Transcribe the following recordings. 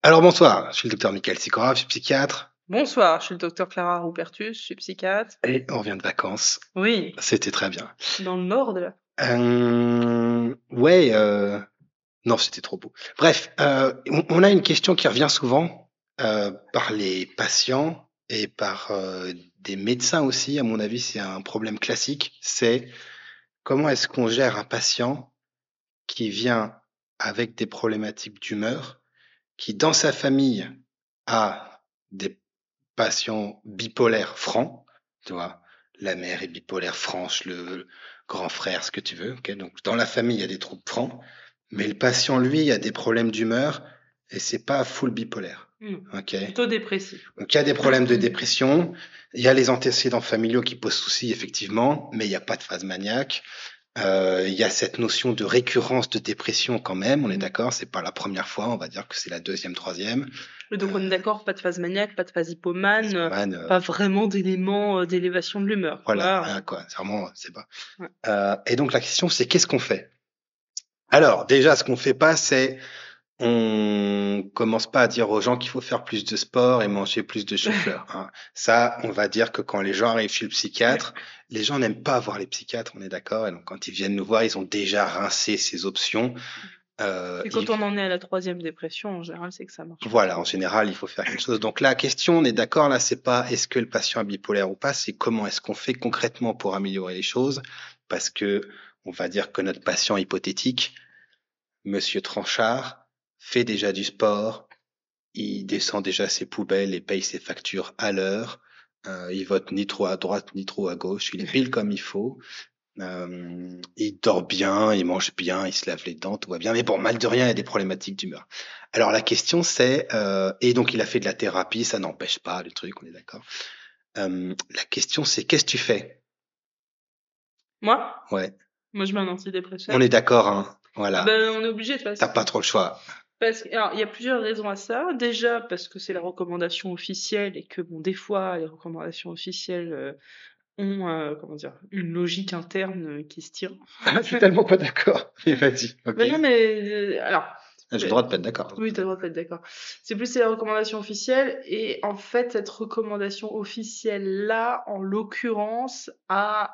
Alors bonsoir, je suis le docteur Michael Sikora, je suis psychiatre Bonsoir, je suis le docteur Clara Rupertus, je suis psychiatre. et on revient de vacances. Oui, C'était très bien. dans le nord de la... Ouais, non, c'était trop beau. Bref, on a une question qui revient souvent par les patients et par des médecins aussi. À mon avis, c'est un problème classique. C'est comment est-ce qu'on gère un patient qui vient avec des problématiques d'humeur, qui dans sa famille a des patients bipolaires francs, tu vois. La mère est bipolaire franche, le grand frère, ce que tu veux. Ok, donc dans la famille, il y a des troubles francs, mais le patient, lui, a des problèmes d'humeur et c'est pas full bipolaire. Ok. Plutôt dépressif. Donc il y a des problèmes de dépression, il y a les antécédents familiaux qui posent souci effectivement, mais il n'y a pas de phase maniaque. Il y a cette notion de récurrence de dépression quand même, on est d'accord, c'est pas la première fois, on va dire que c'est la deuxième, troisième. Et donc on est d'accord, pas de phase maniaque, pas de phase hypomane, Man, pas vraiment d'éléments d'élévation de l'humeur. voilà, quoi, c'est vraiment, c'est pas. Ouais. Et donc la question, c'est qu'est-ce qu'on fait? Alors déjà, ce qu'on fait pas, c'est on commence pas à dire aux gens qu'il faut faire plus de sport et manger plus de chou-fleur. Hein. Ça, on va dire que quand les gens arrivent chez le psychiatre, les gens n'aiment pas voir les psychiatres, on est d'accord. Et donc quand ils viennent nous voir, ils ont déjà rincé ces options. Et quand on en est à la troisième dépression, en général, c'est que ça marche. Voilà, en général, il faut faire quelque chose. Donc la question, on est d'accord, là, c'est pas est-ce que le patient est bipolaire ou pas, c'est comment est-ce qu'on fait concrètement pour améliorer les choses. Parce que on va dire que notre patient hypothétique, Monsieur Tranchard, fait déjà du sport, il descend déjà ses poubelles et paye ses factures à l'heure. Il vote ni trop à droite ni trop à gauche. Il est pile comme il faut. Il dort bien, il mange bien, il se lave les dents, tout va bien. Mais bon, mal de rien, il y a des problématiques d'humeur. Alors la question c'est, et donc il a fait de la thérapie, ça n'empêche pas le truc, on est d'accord. La question c'est, qu'est-ce que tu fais? Moi, Ouais, je mets un antidépresseur. on est d'accord, hein. Ah Voilà. ben, on est obligé de faire T'as ça. pas trop le choix. Alors, il y a plusieurs raisons à ça. Déjà, parce que c'est la recommandation officielle et que, bon, des fois, les recommandations officielles ont, comment dire, une logique interne qui se tient. Je suis tellement pas d'accord. Mais vas-y, ok. Mais non, mais alors, J'ai le droit de pas être d'accord. oui, t'as le droit de pas être d'accord. C'est la recommandation officielle et en fait, cette recommandation officielle-là, en l'occurrence, a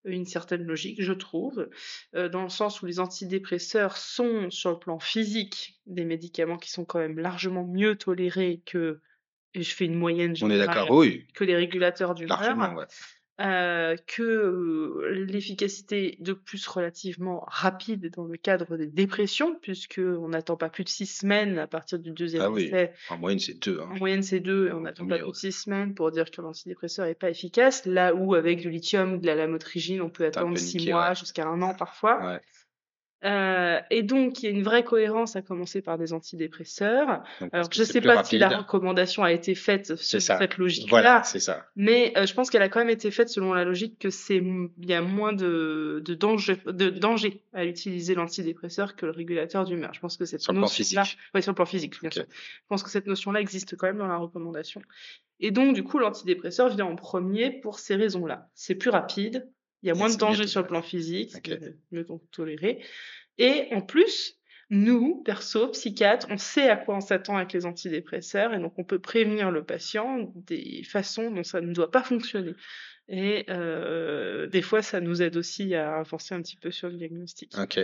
une certaine logique, je trouve, dans le sens où les antidépresseurs sont, sur le plan physique, des médicaments qui sont quand même largement mieux tolérés que, et je fais une moyenne On est générale, d'accord, oui. que les régulateurs Largement, d'humeur. ouais. Que l'efficacité de plus relativement rapide dans le cadre des dépressions, puisqu'on n'attend pas plus de 6 semaines à partir du deuxième Ah oui. essai. En moyenne, c'est 2. Hein. En moyenne, c'est 2 et on En n'attend pas mieux, plus de 6 semaines pour dire que l'antidépresseur est pas efficace, là où avec du lithium, de la lamotrigine, on peut T'as un attendre peu 6 niqué, mois ouais. jusqu'à 1 an parfois. Ouais. Et donc il y a une vraie cohérence à commencer par des antidépresseurs. Donc, Alors parce je que c'est sais plus pas si la rapide. recommandation a été faite C'est selon ça. cette Voilà, logique-là, c'est ça. mais je pense qu'elle a quand même été faite selon la logique que il y a moins de danger à utiliser l'antidépresseur que le régulateur d'humeur. Je pense que cette Sur le plan notion-là, physique. ouais, sur le plan physique, bien Ok. sûr. Je pense que cette notion-là existe quand même dans la recommandation. Et donc, du coup, l'antidépresseur vient en premier pour ces raisons-là. C'est plus rapide, il y a Et moins de c'est mieux danger sur le plan toléré. physique, Ok. mieux toléré. Et en plus, nous, perso, psychiatres, on sait à quoi on s'attend avec les antidépresseurs et donc on peut prévenir le patient des façons dont ça ne doit pas fonctionner. Et des fois, ça nous aide aussi à avancer un petit peu sur le diagnostic. Ok.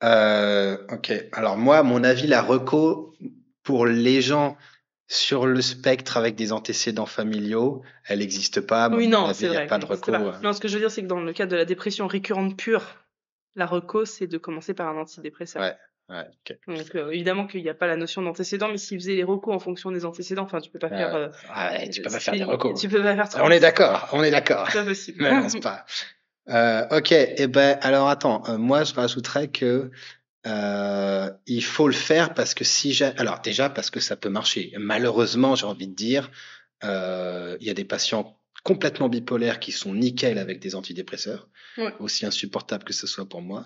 Ok. Alors moi, à mon avis, la reco pour les gens sur le spectre avec des antécédents familiaux, elle n'existe pas. À Oui, mon non, avis, c'est il n'y a vrai, pas elle de n'existe reco. pas. Non, ce que je veux dire, c'est que dans le cadre de la dépression récurrente pure, la reco, c'est de commencer par un antidépresseur. Ouais. Ouais. Ok. Donc évidemment qu'il n'y a pas la notion d'antécédent, mais s'ils faisaient les recos en fonction des antécédents, enfin tu peux pas faire Ouais, tu peux pas faire des recos. tu peux pas faire On est 36. d'accord. On est d'accord. C'est pas possible. Ne lance pas. Ok. Eh ben, alors attends. Moi, je rajouterais que il faut le faire parce que alors déjà parce que ça peut marcher. Malheureusement, j'ai envie de dire, il y a des patients complètement bipolaires qui sont nickel avec des antidépresseurs, Ouais. aussi insupportable que ce soit pour moi.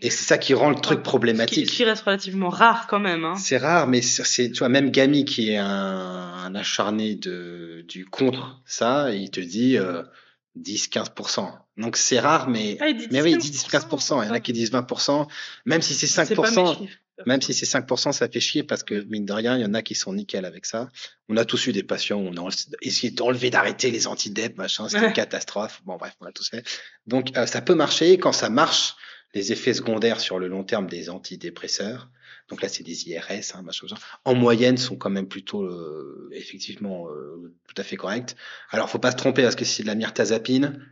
Et c'est ça qui rend le truc problématique. Ce qui reste relativement rare quand même. Hein. C'est rare, mais tu vois, même Gamy qui est un acharné du contre ça, il te dit 10-15%. Donc c'est rare, mais, Ah, il dit mais oui, il dit 10-15%. 10-15%. Il y en a qui disent 20%, même si c'est C'est pas mes 5%. chiffres. Même si c'est 5%, ça fait chier parce que, mine de rien, il y en a qui sont nickel avec ça. On a tous eu des patients où on a essayé d'enlever, d'arrêter les antidep, machin, c'était une catastrophe. Bon, bref, on a tous fait. Donc, ça peut marcher. Quand ça marche, les effets secondaires sur le long terme des antidépresseurs, donc là, c'est des IRS, hein, machin, en moyenne, sont quand même plutôt, effectivement, tout à fait corrects. Alors, faut pas se tromper parce que si c'est de la mirtazapine,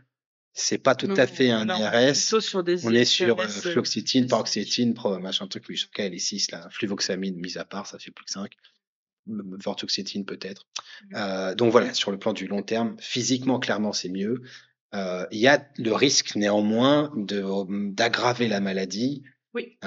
c'est pas tout à fait un là, on est IRS. plutôt sur des On est sur IRS, fluoxétine, classiques. paroxétine, machin truc, oui, ok, les 6 là, fluvoxamine mis à part, ça fait plus que 5. Vortioxétine peut-être. Donc voilà, sur le plan du long terme, physiquement, clairement, c'est mieux. Il y a le risque néanmoins d'aggraver la maladie. Oui.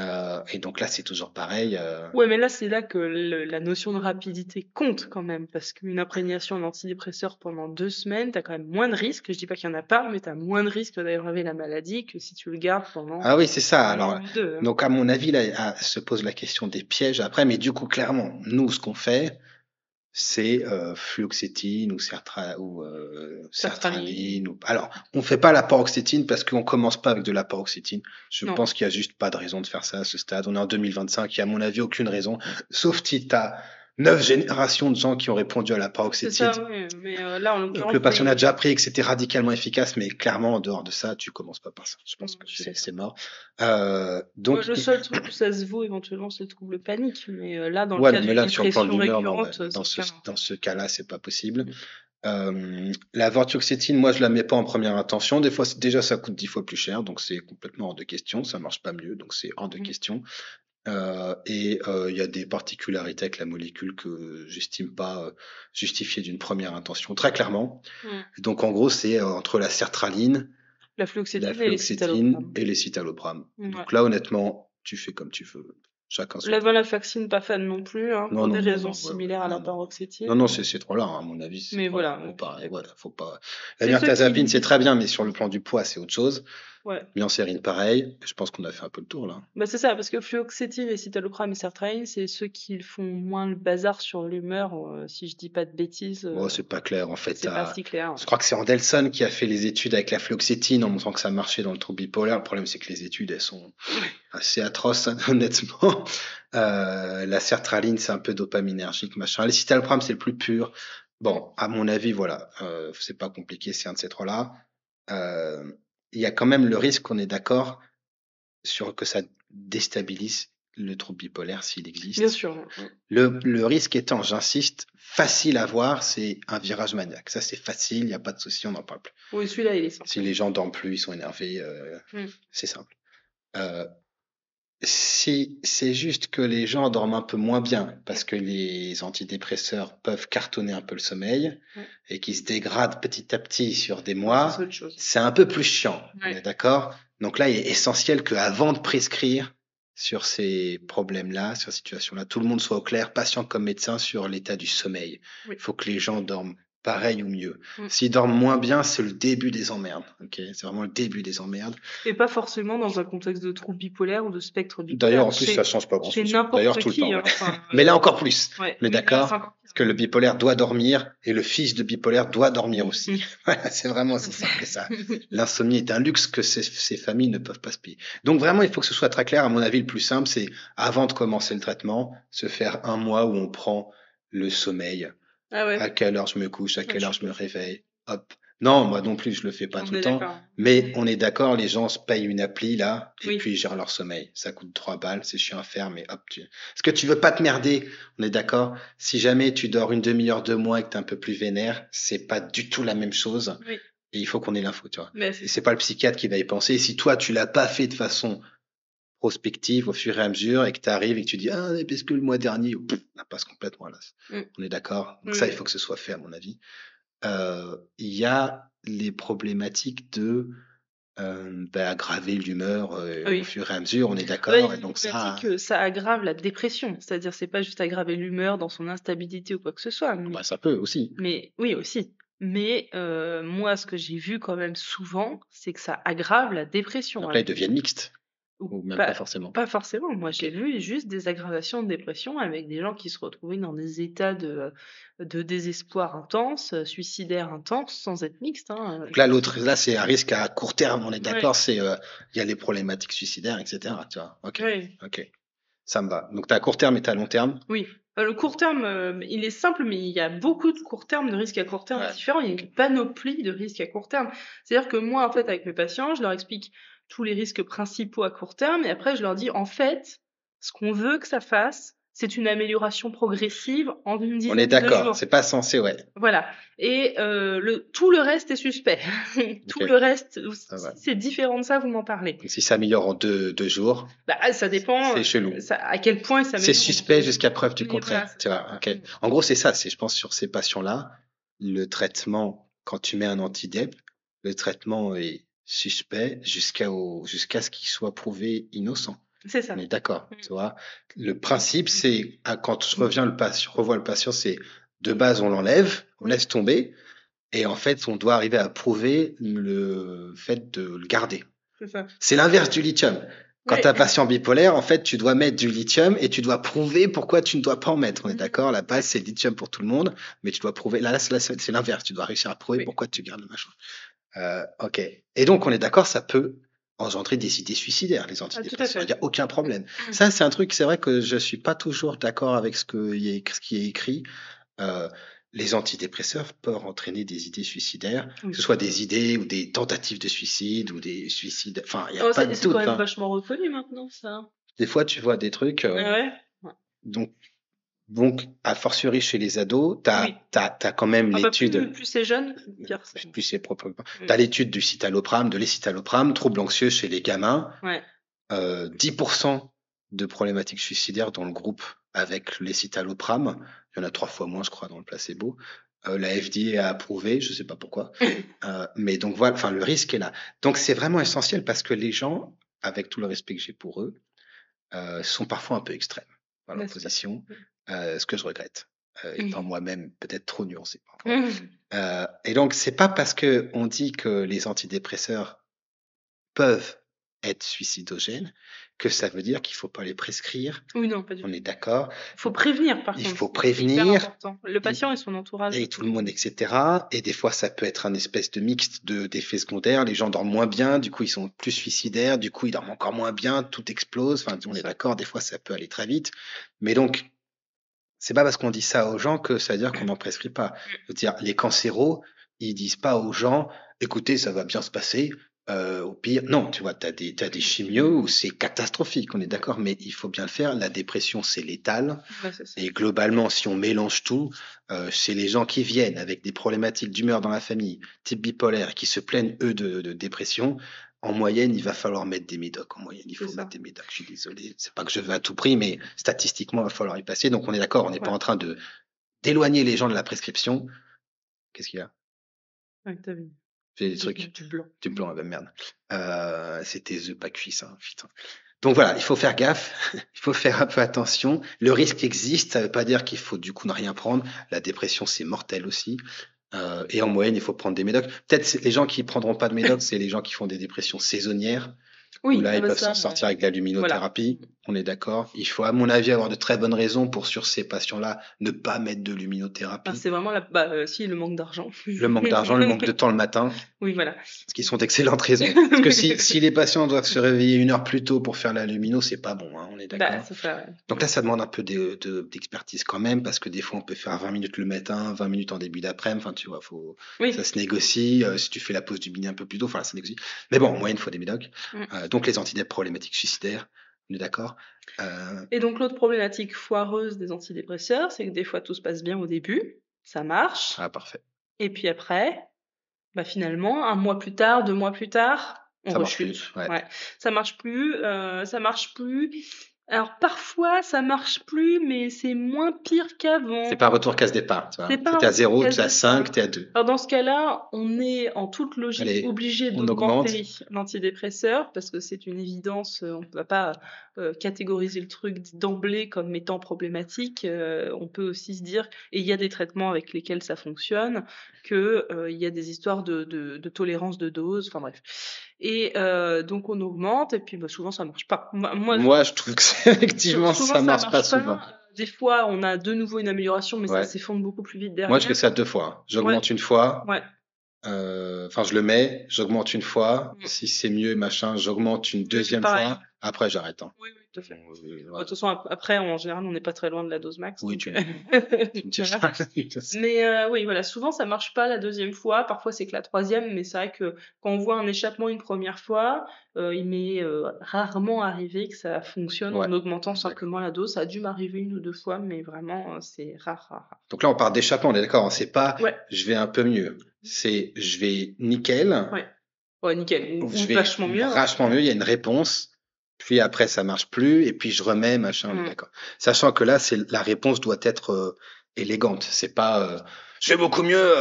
Et donc là, c'est toujours pareil. Ouais, mais là, c'est là que la notion de rapidité compte quand même, parce qu'une imprégnation en antidépresseur pendant 2 semaines, t'as quand même moins de risques. Je dis pas qu'il y en a pas, mais t'as moins de risques d'aggraver la maladie que si tu le gardes pendant Ah oui, c'est ça. un Alors, an ou 2. donc à mon avis, là, se pose la question des pièges après, mais du coup, clairement, nous, ce qu'on fait, c'est fluoxétine ou sertraline. Alors, on fait pas la paroxétine parce qu'on commence pas avec de la paroxétine. Je Non. pense qu'il y a juste pas de raison de faire ça à ce stade. On est en 2025, il y a à mon avis aucune raison, sauf si tu as 9 générations de gens qui ont répondu à la C'est paroxétine. ça, oui. Mais là, en Donc l'occurrence, le patient a déjà appris et que c'était radicalement efficace, mais clairement en dehors de ça, tu commences pas par ça. Je pense que c'est mort. Donc le seul truc où ça se vaut éventuellement, c'est le trouble panique. Mais là, dans le ouais, cas mais d'une là sur le plan de dépression l'humeur, non, ouais, récurrente, dans ce cas-là, c'est pas possible. La vortioxétine, moi, je la mets pas en première intention. Des fois, déjà, ça coûte 10 fois plus cher, donc c'est complètement hors de question. Ça marche pas mieux, donc c'est hors de question. Et il y a des particularités avec la molécule que j'estime pas justifiées d'une première intention, très clairement. Donc, en gros, c'est entre la sertraline, la la fluoxétine et les citalopram. Ouais. Donc là, honnêtement, tu fais comme tu veux. Chacun son. La venlafaxine, pas fan non plus, hein, pour des raisons ouais, similaires à la non. paroxétine. Non, c'est ces trois-là, hein, à mon avis. Mais voilà. Faut pas, voilà, faut pas. C'est La ceux mirtazapine, qui- c'est très bien, mais sur le plan du poids, c'est autre chose. Ouais. Liancérine, pareil. Je pense qu'on a fait un peu le tour, là. Bah, c'est ça, parce que fluoxétine et citalopram et sertraline, c'est ceux qui font moins le bazar sur l'humeur, si je dis pas de bêtises. Bon, c'est pas clair, en fait. C'est pas si clair. Je crois que c'est Andelson qui a fait les études avec la fluoxétine en montrant que ça marchait dans le trouble bipolaire. Le problème, c'est que les études, elles sont assez atroces, hein, honnêtement. La sertraline, c'est un peu dopaminergique, machin. Les citalopram, c'est le plus pur. Bon, à mon avis, voilà, c'est pas compliqué, c'est un de ces trois-là. Il y a quand même le risque, on est d'accord, sur que ça déstabilise le trouble bipolaire s'il existe. Bien sûr. Le risque étant, j'insiste, facile à voir, c'est un virage maniaque. Ça, c'est facile, il n'y a pas de souci, on n'en parle plus. Oui, celui-là, il est simple. Si les gens dorment plus, ils sont énervés, c'est simple. Si c'est juste que les gens dorment un peu moins bien parce que les antidépresseurs peuvent cartonner un peu le sommeil et qui se dégradent petit à petit sur des mois, c'est un peu plus chiant. D'accord? Donc là, il est essentiel qu'avant de prescrire sur ces problèmes-là, sur ces situations-là, tout le monde soit au clair, patient comme médecin, sur l'état du sommeil. Il faut que les gens dorment pareil ou mieux. S'ils dorment moins bien, c'est le début des emmerdes. Okay, c'est vraiment le début des emmerdes. Et pas forcément dans un contexte de trouble bipolaire ou de spectre bipolaire. D'ailleurs, en plus, ça change pas grand-chose. Chez n'importe D'ailleurs, tout qui. le temps. Mais là, encore plus. Mais d'accord, parce que le bipolaire doit dormir et le fils de bipolaire doit dormir aussi. Voilà, c'est vraiment aussi simple que ça. L'insomnie est un luxe que ces familles ne peuvent pas se payer. Donc vraiment, il faut que ce soit très clair. À mon avis, le plus simple, c'est avant de commencer le traitement, se faire un mois où on prend le sommeil. À quelle heure je me couche, à quelle heure je me réveille. Hop. Non, moi non plus, je le fais pas tout le temps. Mais on est d'accord, les gens se payent une appli là, et puis ils gèrent leur sommeil. Ça coûte 3 balles, c'est chiant à faire, mais hop. Parce que tu veux pas te merder, on est d'accord. Si jamais tu dors une demi-heure de moins et que t'es un peu plus vénère, c'est pas du tout la même chose. Et il faut qu'on ait l'info, tu vois. Et c'est pas le psychiatre qui va y penser. Et si toi, tu l'as pas fait de façon prospective au fur et à mesure et que tu arrives et que tu dis parce que le mois dernier ça passe complètement là. On est d'accord, donc ça il faut que ce soit fait à mon avis. Il y a les problématiques de aggraver l'humeur au fur et à mesure, on est d'accord. Et donc ça aggrave la dépression, c'est-à-dire c'est pas juste aggraver l'humeur dans son instabilité ou quoi que ce soit. Mais, ça peut aussi. Mais oui aussi. Mais moi ce que j'ai vu quand même souvent, c'est que ça aggrave la dépression. Donc là ils deviennent mixtes. Ou même pas forcément. Pas forcément. Moi, j'ai vu juste des aggravations de dépression avec des gens qui se retrouvaient dans des états de désespoir intense, suicidaire intense, sans être mixte. Donc là, c'est un risque à court terme, on est d'accord. C'est il y a les problématiques suicidaires, etc. Tu vois. Ok. Ça me va. Donc, tu as à court terme et tu as à long terme. Oui. Le court terme, il est simple, mais il y a beaucoup de court terme, de risques à court terme Ouais. différents. Il y a une panoplie de risques à court terme. C'est-à-dire que moi, en fait, avec mes patients, je leur explique tous les risques principaux à court terme et après, je leur dis, en fait, ce qu'on veut que ça fasse, c'est une amélioration progressive en une On est dizaine de d'accord. jours. C'est pas censé, ouais. Voilà. Et tout le reste est suspect. Tout Ok. le reste, Ça va. si c'est différent de ça, vous m'en parlez. Donc, si ça améliore en deux jours, Bah, ça dépend c'est chelou. à quel point ça C'est m'améliore. suspect jusqu'à preuve du Oui, contraire. voilà, c'est Tu vois, ça. ok. En gros, c'est ça. C'est, je pense, sur ces patients-là, le traitement, quand tu mets un antidep, le traitement est suspect jusqu'à ce qu'il soit prouvé innocent. C'est ça. On est d'accord, tu vois. Le principe, c'est, quand je revois le patient, c'est de base, on l'enlève, on laisse tomber, et en fait, on doit arriver à prouver le fait de le garder. C'est ça. C'est l'inverse du lithium. Quand Ouais. tu as un patient bipolaire, en fait, tu dois mettre du lithium et tu dois prouver pourquoi tu ne dois pas en mettre. On est d'accord? La base, c'est le lithium pour tout le monde, mais tu dois prouver. Là, c'est l'inverse. Tu dois réussir à prouver Oui. pourquoi tu gardes le machin. Ok. Et donc, on est d'accord, ça peut engendrer des idées suicidaires, les antidépresseurs. Il n'y a aucun problème. Ça, c'est un truc, c'est vrai que je suis pas toujours d'accord avec ce qui est écrit. Les antidépresseurs peuvent entraîner des idées suicidaires, Oui. que ce soit des idées ou des tentatives de suicide ou des suicides. Enfin, il n'y a pas de C'est doute. quand même Hein. vachement reconnu maintenant, ça. Des fois, tu vois des trucs. Ouais. Donc, a fortiori chez les ados, t'as quand même l'étude. Plus c'est jeune, pire c'est. Plus c'est propre. T'as l'étude du citalopram, de l'escitalopram, troubles anxieux chez les gamins. Ouais. 10% de problématiques suicidaires dans le groupe avec l'escitalopram. Il y en a 3 fois moins, je crois, dans le placebo. La FDA a approuvé, je sais pas pourquoi. Mais donc voilà, enfin, le risque est là. Donc c'est vraiment essentiel parce que les gens, avec tout le respect que j'ai pour eux, sont parfois un peu extrêmes dans leur position, ce que je regrette, étant moi-même peut-être trop nuancé parfois. Et donc c'est pas parce que on dit que les antidépresseurs peuvent être suicidogènes que ça veut dire qu'il faut pas les prescrire. Oui, non, pas du tout. On est d'accord. Il faut prévenir, par contre. Il faut C'est prévenir. hyper important. Le patient et son entourage. Et tout le monde, etc. Et des fois, ça peut être un espèce de mixte d'effets secondaires. Les gens dorment moins bien, du coup, ils sont plus suicidaires, du coup, ils dorment encore moins bien, tout explose. Enfin, on est d'accord, des fois, ça peut aller très vite. Mais donc, c'est pas parce qu'on dit ça aux gens que ça veut dire qu'on n'en prescrit pas. Je veux dire, les cancéros, ils disent pas aux gens, écoutez, ça va bien se passer. Au pire, non, tu vois, t'as des chimios où c'est catastrophique, on est d'accord, mais il faut bien le faire. La dépression, c'est létal. Et globalement, si on mélange tout, c'est les gens qui viennent avec des problématiques d'humeur dans la famille, type bipolaire, qui se plaignent, eux, de dépression. En moyenne, il va falloir mettre des médocs. En moyenne, il faut mettre des médocs. Je suis désolé. C'est pas que je veux à tout prix, mais statistiquement, il va falloir y passer. Donc, on est d'accord. On n'est pas en train d'éloigner les gens de la prescription. Qu'est-ce qu'il y a? J'ai des trucs. Du blanc, ben merde. C'était œufs pas cuits, ça. Putain. Donc voilà, il faut faire gaffe, il faut faire un peu attention. Le risque existe, ça veut pas dire qu'il faut du coup ne rien prendre. La dépression, c'est mortel aussi. Et en moyenne, il faut prendre des médocs. Peut-être les gens qui prendront pas de médocs, c'est les gens qui font des dépressions saisonnières. Oui, où là, ils peuvent s'en sortir avec la luminothérapie. Voilà. On est d'accord. Il faut, à mon avis, avoir de très bonnes raisons pour, sur ces patients-là, ne pas mettre de luminothérapie. C'est vraiment si, le manque d'argent. Le manque d'argent, le manque de temps le matin. Oui, voilà. Ce qui sont d'excellentes raisons. Parce que si les patients doivent se réveiller 1 heure plus tôt pour faire la lumino, c'est pas bon, hein, on est d'accord. Donc là, ça demande un peu d'expertise quand même, parce que des fois, on peut faire 20 minutes le matin, 20 minutes en début d'après-midi. Enfin, tu vois, ça se négocie. Si tu fais la pause du midi un peu plus tôt, ça se négocie. Mais bon, en moyenne, il faut des médocs. Donc les antidépresseurs problématiques suicidaires, on est d'accord. Et donc l'autre problématique foireuse des antidépresseurs, c'est que des fois tout se passe bien au début, ça marche. Ah, parfait. Et puis après, finalement, 1 mois plus tard, 2 mois plus tard, on rechute. Ça marche plus, ça marche plus. Alors parfois ça marche plus, mais c'est moins pire qu'avant. C'est pas retour casse départ. T'es à 0, t'es à 5, t'es à 2. Alors dans ce cas-là, on est en toute logique obligé d'augmenter l'antidépresseur parce que c'est une évidence. On ne va pas catégoriser le truc d'emblée comme étant problématique. On peut aussi se dire, et il y a des traitements avec lesquels ça fonctionne, que il y a des histoires de tolérance de dose. Enfin bref. Et donc on augmente et puis souvent ça marche pas. Moi je trouve que effectivement ça marche pas souvent. Des fois on a de nouveau une amélioration mais ça s'effondre beaucoup plus vite derrière. Moi je fais ça 2 fois. J'augmente une fois. Enfin je le mets, j'augmente une fois. Si c'est mieux machin, j'augmente une deuxième fois. Après j'arrête. tout à fait. De toute Voilà. façon, après, en général, on n'est pas très loin de la dose max. Oui, Donc, tu me diras. voilà. Je sais. Mais oui, voilà, souvent ça marche pas la deuxième fois. Parfois c'est que la troisième, mais c'est vrai que quand on voit un échappement une première fois, il m'est rarement arrivé que ça fonctionne Ouais, en augmentant d'accord. simplement la dose. Ça a dû m'arriver 1 ou 2 fois, mais vraiment c'est rare, rare, rare. Donc là, on parle d'échappement, on est d'accord, hein. C'est pas Ouais, je vais un peu mieux. C'est je vais nickel, ouais. Ouais, nickel, ou ou je vais vachement mieux, hein. vachement mieux, il y a une réponse, puis après ça marche plus, et puis je remets, machin, on est Mmh. d'accord. Sachant que là, la réponse doit être élégante. C'est pas je vais beaucoup mieux,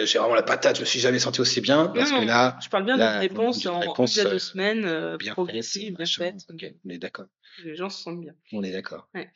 j'ai vraiment la patate, je me suis jamais senti aussi bien, Non, parce que non, là, je parle bien d'une on demande réponse une en 1 réponse à 2 semaines, bien faite, progressive, bien machin. faite, Ok, on est d'accord. les gens se sentent bien. On est d'accord. Ouais.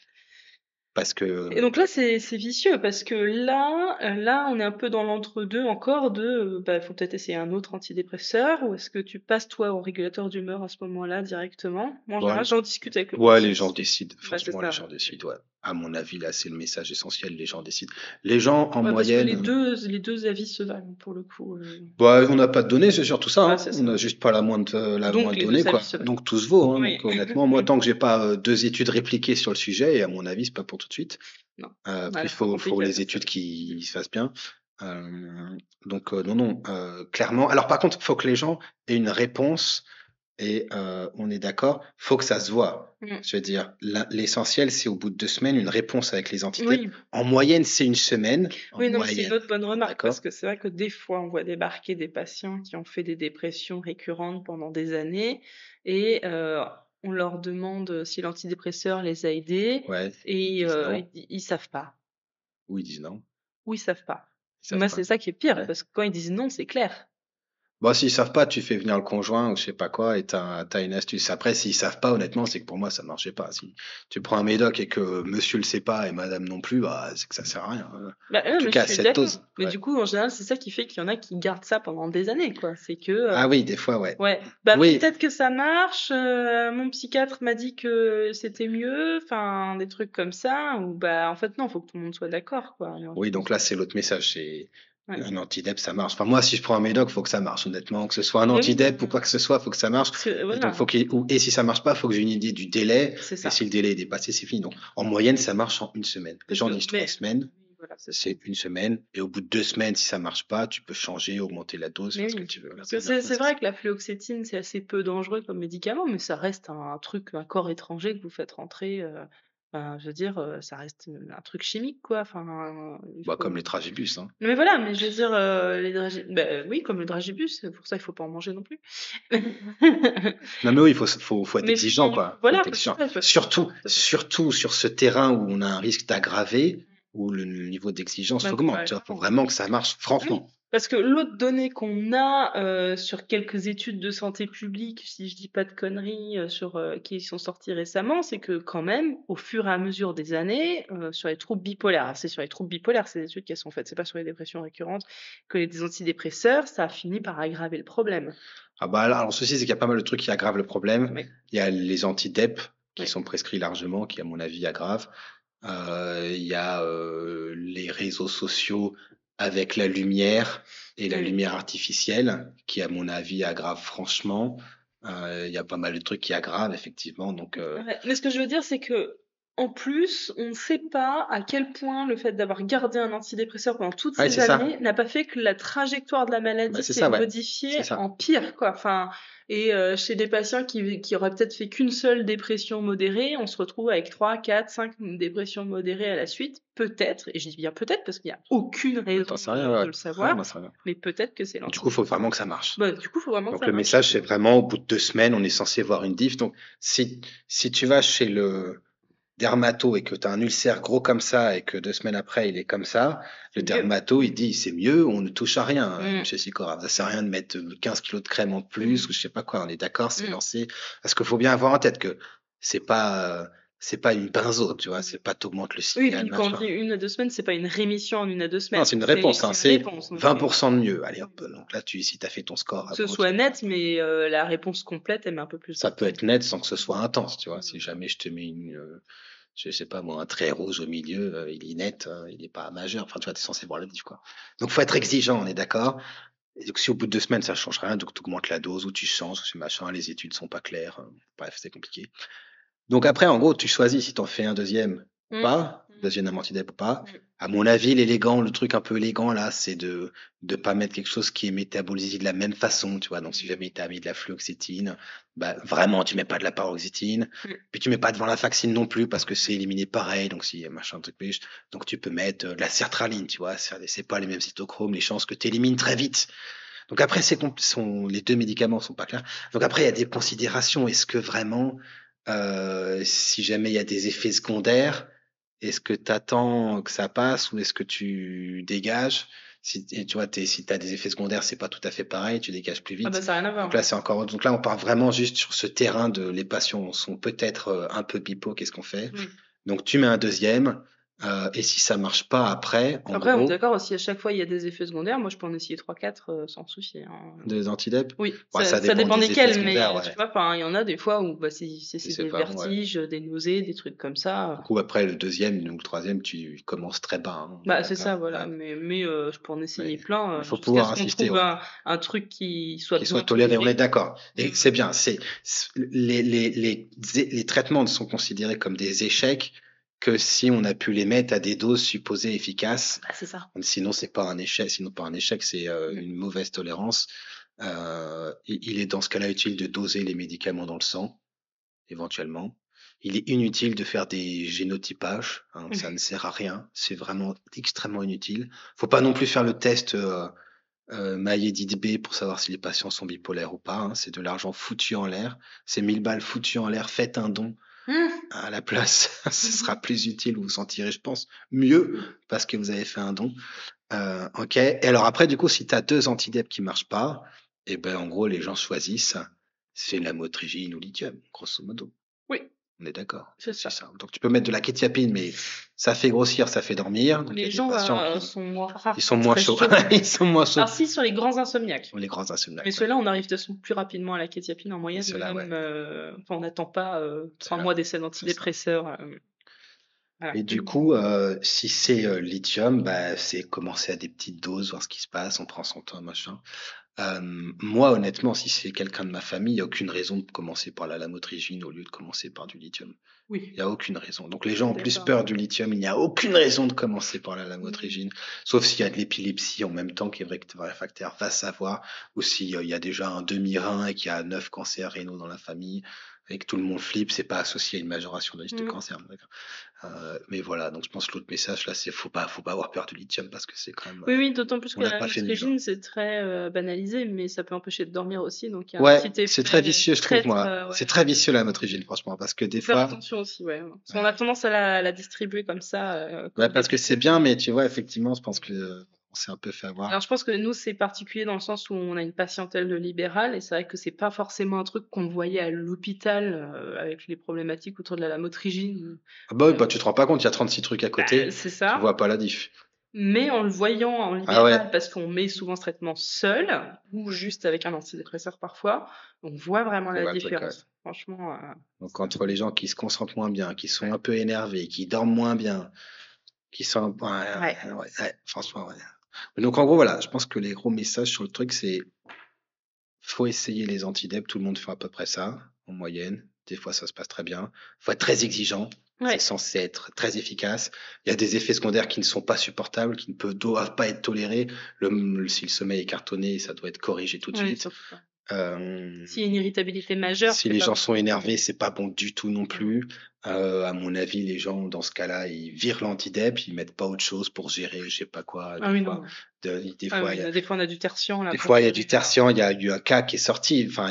Parce Et que donc là, c'est vicieux parce que là, on est un peu dans l'entre-deux encore de, bah, faut peut-être essayer un autre antidépresseur ou est-ce que tu passes toi au régulateur d'humeur à ce moment-là directement? Moi, en bon, général, j'en discute avec le ouais, les patient gens aussi. décident. Bah, c'est Franchement, les ça. gens décident. Ouais. À mon avis, là, c'est le message essentiel. Les gens décident. Les gens, en Ouais, parce que les moyenne, 2 avis se valent pour le coup, bah, on n'a pas de données, c'est surtout ça. bah, Hein. c'est On ça. n'a juste pas la Donc moindre les donnée, 2 avis quoi. se valent. Donc tout se vaut. Hein. Oui. Donc honnêtement, moi, tant que j'ai pas 2 études répliquées sur le sujet, et à mon avis, c'est pas pour tout de suite. Non, Puis il ouais, c'est faut compliqué les après ça. études qui se fassent bien. Donc non, non, clairement. Alors par contre, il faut que les gens aient une réponse. Et on est d'accord, faut que ça se voit. Mmh. Je veux dire, l'essentiel, c'est au bout de 2 semaines, une réponse avec les antidépresseurs. Oui. En moyenne, c'est une semaine. En Oui, non, mais c'est une moyenne, autre bonne remarque parce d'accord? que c'est vrai que des fois, on voit débarquer des patients qui ont fait des dépressions récurrentes pendant des années et on leur demande si l'antidépresseur les a aidés Ouais, ils et disent non. ils savent pas Ou ils disent non. ou ils savent pas. Ils savent Moi, pas. c'est ça qui est pire Ouais. parce que quand ils disent non, c'est clair. Bon, s'ils savent pas, tu fais venir le conjoint ou je sais pas quoi et t'as une astuce. Après, s'ils savent pas, honnêtement, c'est que pour moi, ça marchait pas. Si tu prends un médoc et que monsieur le sait pas et madame non plus, bah, c'est que ça sert à rien. Bah, En tout mais je cas, à suis cette d'accord. dose. Mais Ouais. du coup, en général, c'est ça qui fait qu'il y en a qui gardent ça pendant des années, quoi. C'est que, Ah oui, des fois, ouais. ouais, bah, Oui, peut-être que ça marche, mon psychiatre m'a dit que c'était mieux, enfin, des trucs comme ça ou bah, en fait, non, faut que tout le monde soit d'accord, quoi. Et en oui, donc là, général, c'est l'autre message. C'est ouais. un antidep, ça marche. Enfin, moi, si je prends un médoc, faut que ça marche, honnêtement. Que ce soit un Oui, antidep ou quoi que ce soit, faut que ça marche. parce que Et donc, voilà, et si ça marche pas, faut que j'ai une idée du délai. c'est Et ça. si le délai est dépassé, c'est fini. Donc, en moyenne, ça marche en une semaine. Les Parce gens que disent 3 mais semaines. oui, voilà, c'est ça. C'est une semaine. Et au bout de 2 semaines, si ça marche pas, tu peux changer, augmenter la dose, Mais faire ce que oui, tu veux. La parce que première fois, c'est c'est ça. vrai que la fluoxétine, c'est assez peu dangereux comme médicament, mais ça reste un truc, un corps étranger que vous faites rentrer, enfin, je veux dire, ça reste, un truc chimique, quoi. Enfin, il Bah, comme faut les tragibus, hein. mais voilà, mais je veux dire, les bah, oui, comme le dragibus, c'est pour ça il faut pas en manger non plus. Non, mais oui, faut être Mais exigeant, faut quoi. Faut voilà, être c'est exigeant. ça, il faut être Surtout, tout à fait. surtout sur ce terrain où on a un risque d'aggraver, où le niveau d'exigence Bah, augmente. Tu vois, faut complètement. vraiment que ça marche, Oui, franchement. parce que l'autre donnée qu'on a, sur quelques études de santé publique, si je dis pas de conneries, qui sont sorties récemment, c'est que quand même, au fur et à mesure des années, sur les troubles bipolaires, alors c'est sur les troubles bipolaires, ces études qu'elles sont faites, c'est pas sur les dépressions récurrentes, que les antidépresseurs, ça a fini par aggraver le problème. Ah bah là, alors ceci, c'est qu'il y a pas mal de trucs qui aggravent le problème. Oui, Il y a les anti-DEP qui oui, sont prescrits largement, qui à mon avis aggravent. Il y a les réseaux sociaux avec la lumière et la oui. lumière artificielle qui à mon avis aggravent franchement. Il y a pas mal de trucs qui aggravent effectivement. Donc Ouais, mais ce que je veux dire, c'est que en plus, on ne sait pas à quel point le fait d'avoir gardé un antidépresseur pendant toutes ouais, ces c'est ça. années n'a pas fait que la trajectoire de la Bah, maladie c'est s'est ça, ouais. C'est modifiée ça. en pire, quoi. Enfin, et chez des patients qui auraient peut-être fait qu'une seule dépression modérée, on se retrouve avec 3, 4, 5 dépressions modérées à la suite. Peut-être, et je dis bien peut-être parce qu'il n'y a aucune Bah, raison t'en sais rien, ouais. de le Ouais, savoir, moi, ça va. mais peut-être que c'est Du coup, il faut l'antidépresseur. vraiment que ça marche. Bah, du coup, il faut vraiment que Donc ça le marche. message, c'est vraiment au bout de 2 semaines, on est censé voir une diff. Donc si tu vas chez le dermato et que tu as un ulcère gros comme ça et que 2 semaines après il est comme ça, C'est le mieux. dermato il dit c'est mieux, on ne touche à rien, Mmh. monsieur Sikora. Ça sert à rien de mettre 15 kilos de crème en plus Mmh. ou je sais pas quoi. On est d'accord, c'est Mmh. lancé. Parce qu'il faut bien avoir en tête que c'est pas c'est pas une benzo, tu vois, Mmh. c'est pas t'augmentes le Oui, et signal, puis quand on machin. dit 1 à 2 semaines, c'est pas une rémission en 1 à 2 Non, semaines, c'est une réponse, hein, c'est une c'est réponse, donc 20% de mieux. Allez oui, hop, c'est ça. donc là si tu as fait ton score Que ce avant, soit net, mais la réponse complète, elle met un peu plus de ça peut temps. être net sans que ce soit intense, tu vois. Mmh. Si jamais je te mets je sais pas moi, un trait rouge au milieu, il est net, il est pas majeur. Enfin, tu vois, t'es censé voir la diff, quoi. Donc, faut être exigeant, on est d'accord. Et donc, si au bout de 2 semaines, ça change rien, donc tu augmentes la dose ou tu changes, ce machin, les études sont pas claires. Bref, c'est compliqué. Donc après, en gros, tu choisis si t'en fais un deuxième ou Mmh. pas, Mmh. deuxième antidep ou pas. Mmh. À mon avis, l'élégant, le truc un peu élégant là, c'est de pas mettre quelque chose qui est métabolisé de la même façon, tu vois. Donc si Mmh. jamais tu as mis de la fluoxétine, bah vraiment tu mets pas de la paroxétine, Mmh. puis tu mets pas devant la vaccine non plus parce que c'est éliminé pareil. Donc si machin truc biche. Donc tu peux mettre de la sertraline, tu vois. C'est pas les mêmes cytochromes, les chances que tu élimines très vite. Donc après, les deux médicaments sont pas clairs. Donc après, il y a des considérations. Est-ce que vraiment, si jamais il y a des effets secondaires, est-ce que tu attends que ça passe ou est-ce que tu dégages? Si et tu vois, si tu as des effets secondaires, c'est pas tout à fait pareil, tu dégages plus Ah bah, vite. ça a rien à Donc voir. là, c'est encore. Donc là, on part vraiment juste sur ce terrain de les patients sont peut-être un peu bipo. Qu'est-ce qu'on fait? Oui. Donc tu mets un deuxième. Et si ça marche pas après, en Après, on est gros, d'accord, si à chaque fois il y a des effets secondaires, moi je peux en essayer 3-4 sans souci, hein. des antidep, Oui, bon, ça ça ça dépend dépend des effets desquels, mais secondaires, tu ouais. vois, enfin, il y en a des fois où bah, c'est C'est des pas bon, ouais. vertiges, des nausées, des trucs comme ça. Du coup, après le deuxième ou le troisième, tu commences très bas, hein, on est Bah, c'est d'accord. ça, voilà, Ouais. mais je peux en essayer Mais plein, il faut jusqu'à pouvoir ce qu'on insister, trouve ouais. un truc qui soit Qui soit bien toléré, on est toléré. d'accord. Et Mmh. c'est bien. Les traitements ne sont considérés comme des échecs que si on a pu les mettre à des doses supposées efficaces. Bah, c'est ça. Sinon, c'est pas un échec. Sinon, pas un échec, c'est Mmh. une mauvaise tolérance. Il est dans ce cas-là utile de doser les médicaments dans le sang, éventuellement. Il est inutile de faire des génotypages, hein, ça ne sert à rien. C'est vraiment extrêmement inutile. Faut pas non plus faire le test Maillet-Didbé pour savoir si les patients sont bipolaires ou pas, hein. C'est de l'argent foutu en l'air. C'est 1000 balles foutues en l'air. Faites un don Mmh. à la place. Ce Mmh. sera plus utile. Vous vous sentirez, je pense, mieux parce que vous avez fait un don. Ok. Et alors après, du coup, si tu as deux antidep qui marchent pas, et ben en gros, les gens choisissent. C'est la motrigine ou lithium, grosso modo. Oui, On est d'accord, c'est c'est ça. ça. Donc tu peux mettre de la kétiapine, mais ça fait grossir, ça fait dormir. Donc il y Les a des gens, patients qui sont moins ils sont rarement moins très chauds. chauds. Ils sont moins chauds Alors si, sur les grands insomniaques. pour les grands insomniaques. Mais Ouais. ceux-là, on arrive de toute façon plus rapidement à la kétiapine en Et moyenne, ceux-là, ouais. même, enfin, on n'attend pas 3 Ceux-là, mois d'essais c'est ça. d'antidépresseurs. Voilà. Et du coup, si c'est lithium, bah, c'est commencer à des petites doses, voir ce qui se passe, on prend son temps, machin. Moi, honnêtement, si c'est quelqu'un de ma famille, il n'y a aucune raison de commencer par la lamotrigine au lieu de commencer par du lithium. Il Oui, n'y a aucune raison. Donc les gens ont plus d'accord. peur du lithium, il n'y a aucune raison de commencer par la Mmh. lamotrigine, sauf s'il y a de l'épilepsie en même temps qui est réfractaire, va savoir, ou s'il y a déjà un demi-rein et qu'il y a 9 cancers rénaux dans la famille, et que tout le monde flippe, c'est pas associé à une majoration de risque de Mmh. cancer. Mais voilà, donc je pense que l'autre message là, c'est faut pas avoir peur du lithium parce que c'est quand même, Oui, oui, d'autant plus on que n'a la pas fait mieux, hein. lamotrigine, c'est très, banalisé, mais ça peut empêcher de dormir aussi, donc il y a un Ouais, petit c'est très effet vicieux, je trouve, traître, moi. ouais. C'est très vicieux la Mmh. motrigine, franchement, parce que des Faut faire fois, attention aussi, ouais. Parce qu'on a tendance à la distribuer comme ça, ouais, comme des parce que c'est pilules, bien, mais mais tu vois, effectivement, je pense que on s'est un peu fait alors avoir. je pense que nous, c'est particulier dans le sens où on a une patientèle de libéral et c'est vrai que c'est pas forcément un truc qu'on voyait à l'hôpital, avec les problématiques autour de la lamotrigine, Ah bah oui, heu, bah tu te rends pas compte, il y a 36 trucs à côté, c'est tu ça. vois pas la diff. Mais en le voyant en Ah ouais, libéral, parce qu'on met souvent ce traitement seul ou juste avec un antidépresseur parfois, on voit vraiment on la voit le truc, ouais. différence. Franchement, Donc entre les gens qui se concentrent moins bien, qui sont un peu énervés, qui dorment moins bien, qui sont ouais, ouais. ouais, franchement, ouais. Donc en gros, voilà, je pense que les gros messages sur le truc, c'est faut essayer les antidep, tout le monde fait à peu près ça, en moyenne. Des fois, ça se passe très bien. Faut être très exigeant. C'est Ouais. censé être très efficace. Il y a des effets secondaires qui ne sont pas supportables, qui ne doivent pas être tolérés. Si le sommeil est cartonné, ça doit être corrigé tout de Oui, suite. surtout pas. Euh, S'il y a une irritabilité majeure, si c'est les pas gens bon sont non plus. énervés, c'est pas bon du tout non Mmh. plus. À mon avis, les gens, dans ce cas-là, ils virent l'antidep, ils mettent pas autre chose pour gérer, je sais pas quoi, Ah des oui, fois. non. Des Ah fois, oui, des fois on a du tertian là des pour fois, il y a du gérer, tertian. Il y a eu un cas qui est sorti, enfin,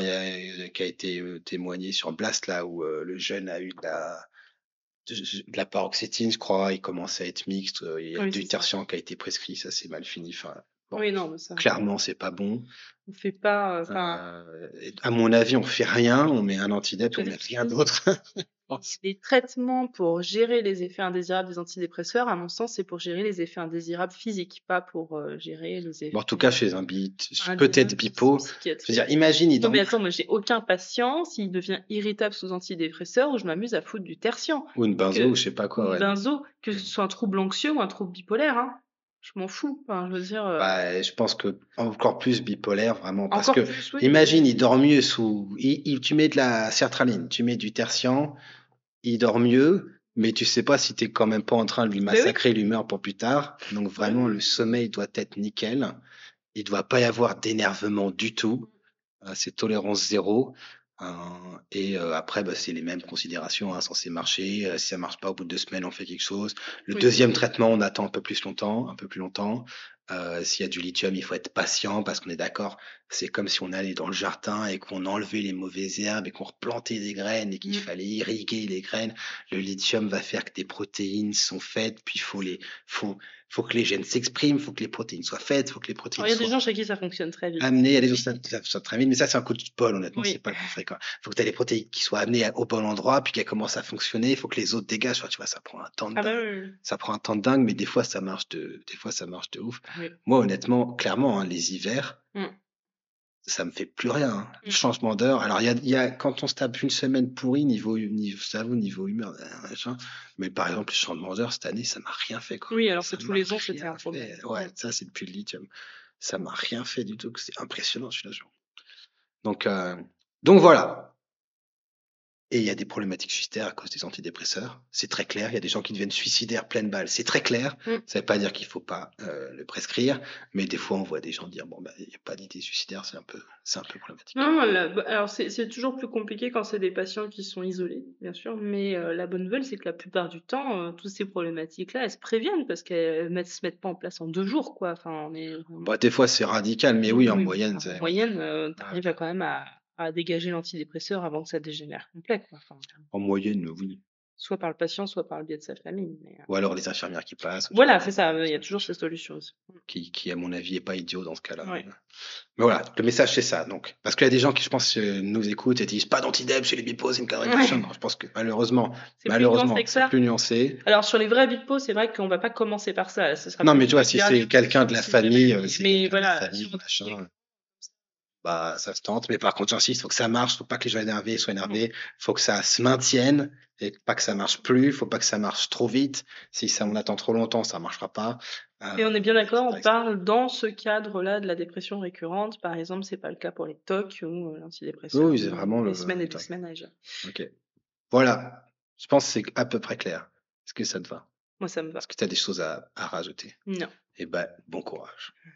qui a été témoigné sur Blast, là, où le jeune a eu de la paroxétine, je crois. Il commençait à être mixte. Il y a oui, c'est du ça. tertian qui a été prescrit. Ça, c'est mal fini. Enfin, bon, Oui, non, mais ça, clairement, c'est pas bon. on fait pas, enfin, À mon avis, on fait rien. On met un antidep et je on veux met dire, rien d'autre. Je pense. les traitements pour gérer les effets indésirables des antidépresseurs, à mon sens, c'est pour gérer les effets indésirables physiques, pas pour, gérer les Bon, en tout effets, cas, chez un peut-être indésirables bipo. Je veux dire, psychiatriques. imagine, il Non, mais dort, attends, moi, j'ai aucun patient, s'il devient irritable sous antidépresseur, je m'amuse à foutre du tertian. ou une benzo, ou Que je sais pas ou quoi, une ouais. benzo, que ce soit un trouble anxieux ou un trouble bipolaire, hein. Je m'en fous. Enfin, je veux dire, Bah, je pense que encore plus bipolaire, vraiment, parce encore que plus, oui, imagine, il dort mieux tu mets de la sertraline, tu mets du tertian, il dort mieux, mais tu sais pas si tu es quand même pas en train de lui Ben oui. massacrer l'humeur pour plus tard. Donc vraiment, Ouais. le sommeil doit être nickel. Il doit pas y avoir d'énervement du tout. C'est tolérance zéro. Après, bah, c'est les mêmes considérations, hein, censé marcher. Si ça marche pas, au bout de 2 semaines, on fait quelque chose. Le Oui, c'est deuxième ça. traitement, on attend un peu plus longtemps. S'il y a du lithium, il faut être patient parce qu'on est d'accord. C'est comme si on allait dans le jardin et qu'on enlevait les mauvaises herbes et qu'on replantait des graines et qu'il Mm. fallait irriguer les graines. Le lithium va faire que des protéines sont faites, puis faut, faut que les gènes s'expriment, faut que les protéines soient faites, faut que les protéines Alors, il y a des soient gens chez qui ça fonctionne très vite. amenées. Il y a des choses ça très vite, mais ça, c'est un coup de bol, honnêtement, c'est Oui. pas le plus fréquent. Faut que tu aies les protéines qui soient amenées au bon endroit, puis qu'elles commencent à fonctionner. Il faut que les autres dégagent. Enfin, tu vois, ça prend un temps de Ah bah dingue. oui, oui, Ça prend un temps de dingue, mais des fois, des fois, ça marche de ouf. oui. Moi, honnêtement, clairement, hein, les hivers, Mm. ça me fait plus rien, hein. Le Mm. changement d'heure. Alors, il y a, quand on se tape une semaine pourrie, niveau cerveau, niveau humeur, machin. Mais par exemple, le changement d'heure, cette année, ça m'a rien fait, quoi. Oui, alors que Ça tous m'a les ans, c'était rien un problème. fait. Ouais, ça, c'est depuis le lithium. Ça m'a rien fait du tout. C'est impressionnant, je suis là. Donc, euh, donc voilà. Et il y a des problématiques suicidaires à cause des antidépresseurs. C'est très clair. Il y a des gens qui deviennent suicidaires pleine balle. C'est très clair. Mm. Ça ne veut pas dire qu'il ne faut pas le prescrire, mais des fois on voit des gens dire bon bah il n'y a pas d'idée suicidaire, c'est un peu problématique. Non, alors c'est toujours plus compliqué quand c'est des patients qui sont isolés, bien sûr, mais la bonne nouvelle, c'est que la plupart du temps, toutes ces problématiques-là, elles se préviennent parce qu'elles se mettent pas en place en 2 jours, quoi. Enfin, on est vraiment... Bah, des fois c'est radical, mais Oui, oui, en oui, moyenne, en c'est ouais. moyenne, tu arrives quand même à dégager l'antidépresseur avant que ça dégénère complet, quoi. Enfin, En moyenne, oui. soit par le patient, soit par le biais de sa famille. Ou alors les infirmières qui passent, Voilà, c'est ça, il y a toujours ces solutions aussi. qui à mon avis est pas idiot dans ce cas-là. Ouais. Mais voilà, le message c'est ça. Donc, parce qu'il y a des gens qui, je pense, nous écoutent et disent pas d'antidep chez les bipos, c'est une connerie. Ouais. Non, je pense que malheureusement, C'est plus nuancé que c'est ça. plus nuancé. Alors sur les vrais bipos, c'est vrai qu'on va pas commencer par ça. Ce sera Non, plus mais tu vois, si dernier c'est quelqu'un de la si jamais, famille, mais voilà, si on machin, bah, ça se tente. Mais par contre, j'insiste, faut que ça marche, faut pas que les gens énervés soient énervés, faut que ça se maintienne et pas que ça marche plus, faut pas que ça marche trop vite. Si ça, on attend trop longtemps, ça marchera pas. Et on est bien d'accord, on etc. parle dans ce cadre-là de la dépression récurrente. Par exemple, c'est pas le cas pour les TOC ou l'antidépresseur Oui, c'est vraiment des semaines et des top. semaines à gérer. Ok. Voilà. Je pense que c'est à peu près clair. Est-ce que ça te va? Moi, ça me va. Est-ce que tu as des choses à rajouter? Non. Eh ben, bon courage.